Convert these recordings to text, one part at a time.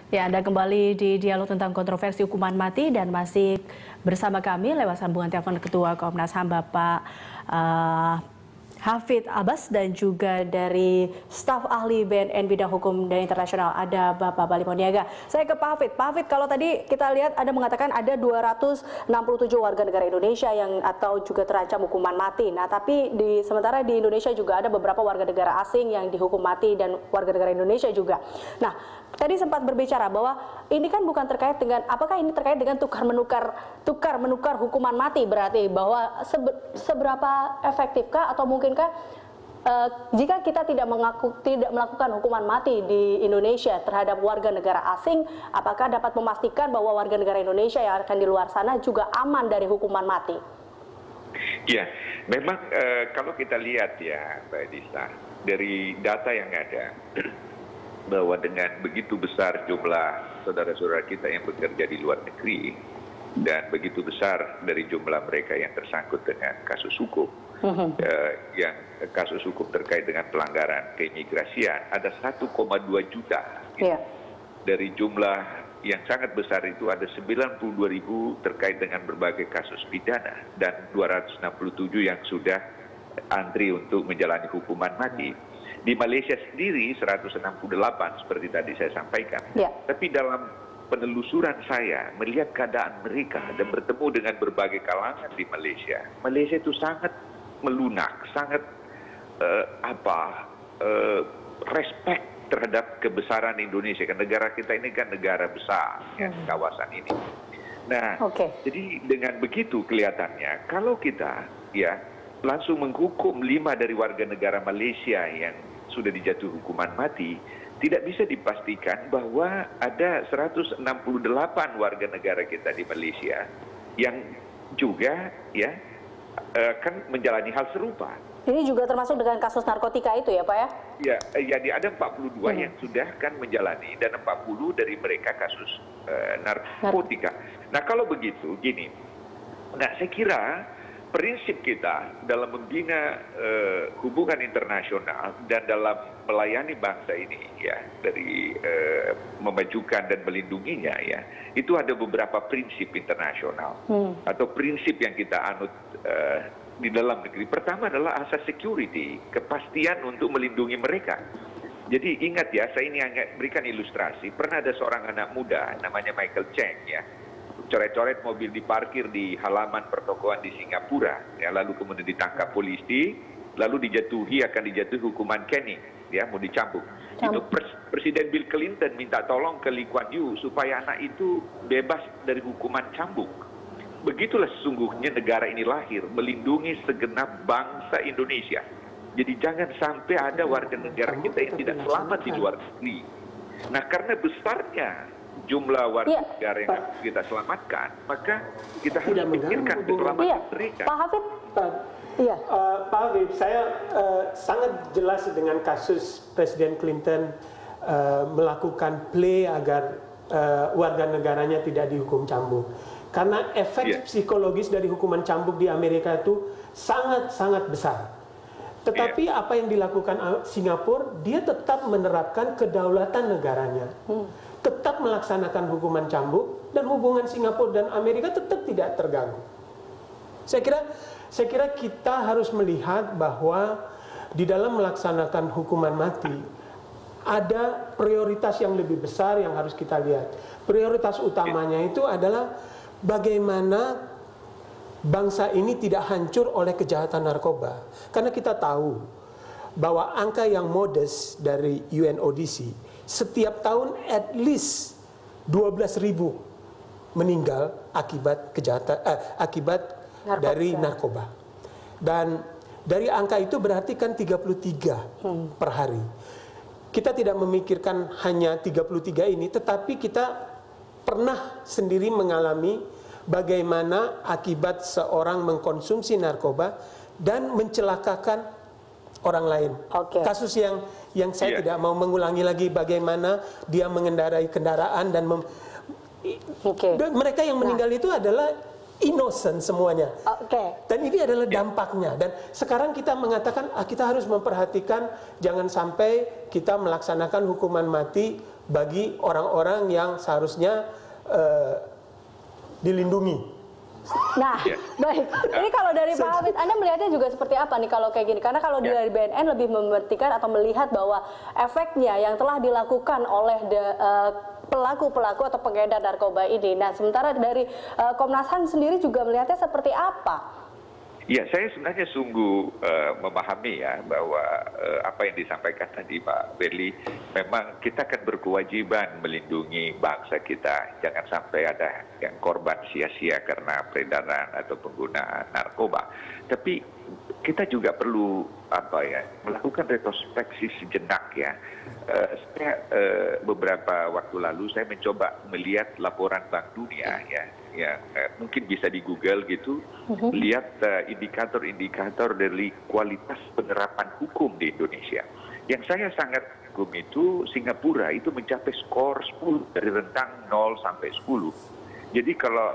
Ya, Anda kembali di dialog tentang kontroversi hukuman mati dan masih bersama kami lewat sambungan telepon Ketua Komnas HAM Bapak Hafidz Abbas dan juga dari staf ahli BNN bidang hukum dan internasional ada Bapak Bali Moniaga. Saya ke Pak Hafidz. Pak Hafidz, kalau tadi kita lihat Anda mengatakan ada 267 warga negara Indonesia yang atau juga terancam hukuman mati. Nah, tapi sementara di Indonesia juga ada beberapa warga negara asing yang dihukum mati dan warga negara Indonesia juga. Nah, tadi sempat berbicara bahwa ini kan bukan terkait dengan, apakah ini terkait dengan tukar menukar hukuman mati, berarti bahwa seberapa efektifkah atau mungkinkah jika kita tidak melakukan hukuman mati di Indonesia terhadap warga negara asing, apakah dapat memastikan bahwa warga negara Indonesia yang akan di luar sana juga aman dari hukuman mati? Ya, memang kalau kita lihat ya Mbak Disa, dari data yang ada, bahwa dengan begitu besar jumlah saudara-saudara kita yang bekerja di luar negeri dan begitu besar dari jumlah mereka yang tersangkut dengan kasus hukum, yang kasus hukum terkait dengan pelanggaran keimigrasian, ada 1,2 juta. Dari jumlah yang sangat besar itu ada 92.000 terkait dengan berbagai kasus pidana dan 267 yang sudah antri untuk menjalani hukuman mati. Di Malaysia sendiri 168 seperti tadi saya sampaikan. Tapi dalam penelusuran saya melihat keadaan mereka dan bertemu dengan berbagai kalangan di Malaysia, Malaysia itu sangat melunak, sangat respect terhadap kebesaran Indonesia. Kan negara kita ini kan negara besar ya, kawasan ini. Nah, jadi dengan begitu kelihatannya kalau kita ya langsung menghukum 5 dari warga negara Malaysia yang sudah dijatuh hukuman mati, tidak bisa dipastikan bahwa ada 168 warga negara kita di Malaysia yang juga ya akan menjalani hal serupa. Ini juga termasuk dengan kasus narkotika itu ya Pak ya? Ya, ada 42 yang sudah kan menjalani dan 40 dari mereka kasus narkotika. Nah kalau begitu gini, nah saya kira prinsip kita dalam membina hubungan internasional dan dalam melayani bangsa ini ya dari memajukan dan melindunginya ya, itu ada beberapa prinsip internasional atau prinsip yang kita anut di dalam negeri. Pertama adalah asas security, kepastian untuk melindungi mereka. Jadi ingat ya, saya ini berikan ilustrasi. Pernah ada seorang anak muda namanya Michael Cheng ya, coret-coret mobil diparkir di halaman pertokoan di Singapura, ya, lalu kemudian ditangkap polisi, lalu akan dijatuhi hukuman caning, ya, mau dicambuk. Itu Presiden Bill Clinton minta tolong ke Lee Kuan Yew supaya anak itu bebas dari hukuman cambuk. Begitulah sesungguhnya negara ini lahir, melindungi segenap bangsa Indonesia. Jadi jangan sampai ada warga negara kita yang tidak selamat di luar negeri. Nah, karena besarnya jumlah warga negara yang kita selamatkan, maka kita harus memikirkan keselamatan mereka. Pak Hafidz, Pak Hafidz, saya sangat jelas dengan kasus Presiden Clinton melakukan play agar warga negaranya tidak dihukum cambuk. Karena efek psikologis dari hukuman cambuk di Amerika itu sangat-sangat besar. Tetapi apa yang dilakukan Singapura, dia tetap menerapkan kedaulatan negaranya. Tetap melaksanakan hukuman cambuk dan hubungan Singapura dan Amerika tetap tidak terganggu. Saya kira kita harus melihat bahwa di dalam melaksanakan hukuman mati ada prioritas yang lebih besar yang harus kita lihat. Prioritas utamanya itu adalah bagaimana bangsa ini tidak hancur oleh kejahatan narkoba. Karena kita tahu bahwa angka yang modest dari UNODC, setiap tahun at least 12.000 meninggal akibat kejahatan dari narkoba. Dan dari angka itu berarti kan 33 per hari. Kita tidak memikirkan hanya 33 ini, tetapi kita pernah sendiri mengalami bagaimana akibat seorang mengkonsumsi narkoba dan mencelakakan orang lain. Kasus yang saya tidak mau mengulangi lagi, bagaimana dia mengendarai kendaraan dan mereka yang meninggal itu adalah innocent semuanya. Dan ini adalah Ya. dampaknya. Dan sekarang kita mengatakan kita harus memperhatikan jangan sampai kita melaksanakan hukuman mati bagi orang-orang yang seharusnya dilindungi. Nah, baik. Ini kalau dari Pak Hafid, Anda melihatnya juga seperti apa nih kalau kayak gini? Karena kalau dari BNN lebih memerhatikan atau melihat bahwa efeknya yang telah dilakukan oleh pelaku-pelaku atau pengedar narkoba ini. Nah, sementara dari Komnas HAM sendiri juga melihatnya seperti apa? Ya, saya sebenarnya sungguh memahami ya bahwa apa yang disampaikan tadi Pak Berli, memang kita akan berkewajiban melindungi bangsa kita. Jangan sampai ada yang korban sia-sia karena peredaran atau penggunaan narkoba. Tapi kita juga perlu melakukan retrospeksi sejenak ya. Saya beberapa waktu lalu saya mencoba melihat laporan Bank Dunia ya. Mungkin bisa di Google gitu, lihat indikator-indikator dari kualitas penerapan hukum di Indonesia. Yang saya sangat kagum itu Singapura itu mencapai skor 10 dari rentang 0 sampai 10. Jadi kalau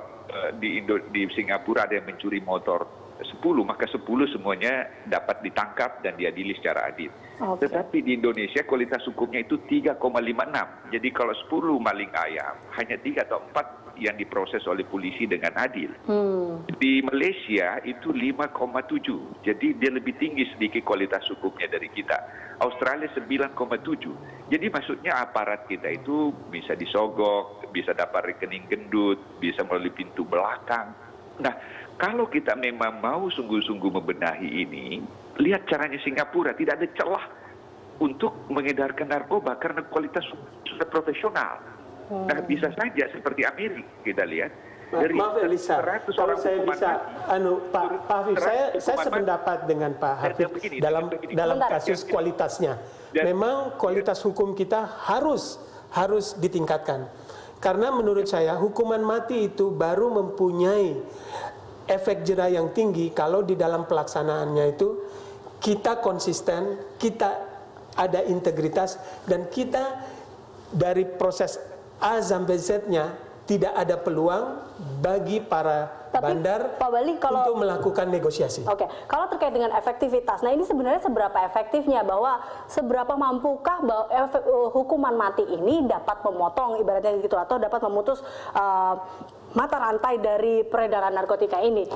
di Singapura ada yang mencuri motor 10, maka 10 semuanya dapat ditangkap dan diadili secara adil. Tetapi di Indonesia kualitas hukumnya itu 3,56. Jadi kalau 10 maling ayam, hanya 3 atau 4 yang diproses oleh polisi dengan adil. Di Malaysia itu 5,7. Jadi dia lebih tinggi sedikit kualitas hukumnya dari kita. Australia 9,7. Jadi maksudnya aparat kita itu bisa disogok, bisa dapat rekening gendut, bisa melalui pintu belakang. Nah, kalau kita memang mau sungguh-sungguh membenahi ini, lihat caranya Singapura, tidak ada celah untuk mengedarkan narkoba karena kualitas sudah profesional. Nah, bisa saja seperti Amerika kita lihat. Dari Maaf Elisa, 100 kalau orang saya hukuman bisa, mati, Pak Hafid, saya sependapat dengan Pak Hafid dalam Sebentar. kasus kualitasnya. Memang kualitas hukum kita harus ditingkatkan. Karena menurut saya hukuman mati itu baru mempunyai efek jera yang tinggi kalau di dalam pelaksanaannya itu kita konsisten, kita ada integritas, dan kita dari proses A sampai Z-nya tidak ada peluang bagi para bandar Pak Bali, untuk melakukan negosiasi. Oke, kalau terkait dengan efektivitas, nah ini sebenarnya seberapa efektifnya, bahwa seberapa mampukah bahwa hukuman mati ini dapat memotong ibaratnya gitu atau dapat memutus mata rantai dari peredaran narkotika ini.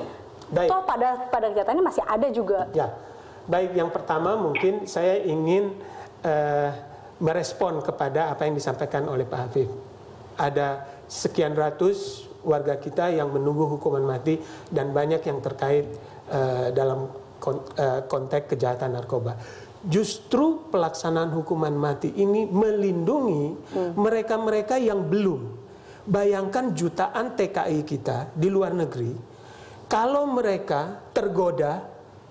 Baik. Toh pada kenyataannya masih ada juga. Ya, baik. Yang pertama mungkin saya ingin merespon kepada apa yang disampaikan oleh Pak Hafid. Ada sekian ratus warga kita yang menunggu hukuman mati dan banyak yang terkait dalam konteks kejahatan narkoba. Justru pelaksanaan hukuman mati ini melindungi mereka-mereka yang belum. Bayangkan jutaan TKI kita di luar negeri, kalau mereka tergoda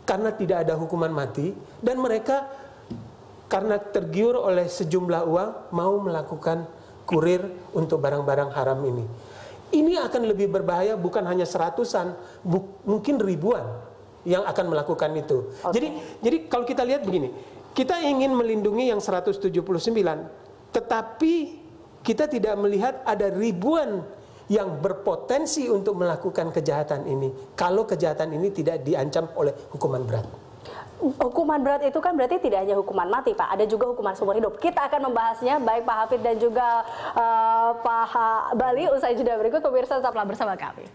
karena tidak ada hukuman mati dan mereka karena tergiur oleh sejumlah uang mau melakukan kurir untuk barang-barang haram ini. Ini akan lebih berbahaya, bukan hanya seratusan, mungkin ribuan yang akan melakukan itu. Jadi kalau kita lihat begini, kita ingin melindungi yang 179, tetapi kita tidak melihat ada ribuan yang berpotensi untuk melakukan kejahatan ini kalau kejahatan ini tidak diancam oleh hukuman berat. Hukuman berat itu kan berarti tidak hanya hukuman mati, Pak. Ada juga hukuman seumur hidup. Kita akan membahasnya, baik Pak Hafid dan juga Pak Bali, usai jeda berikut. Pemirsa tetaplah bersama kami.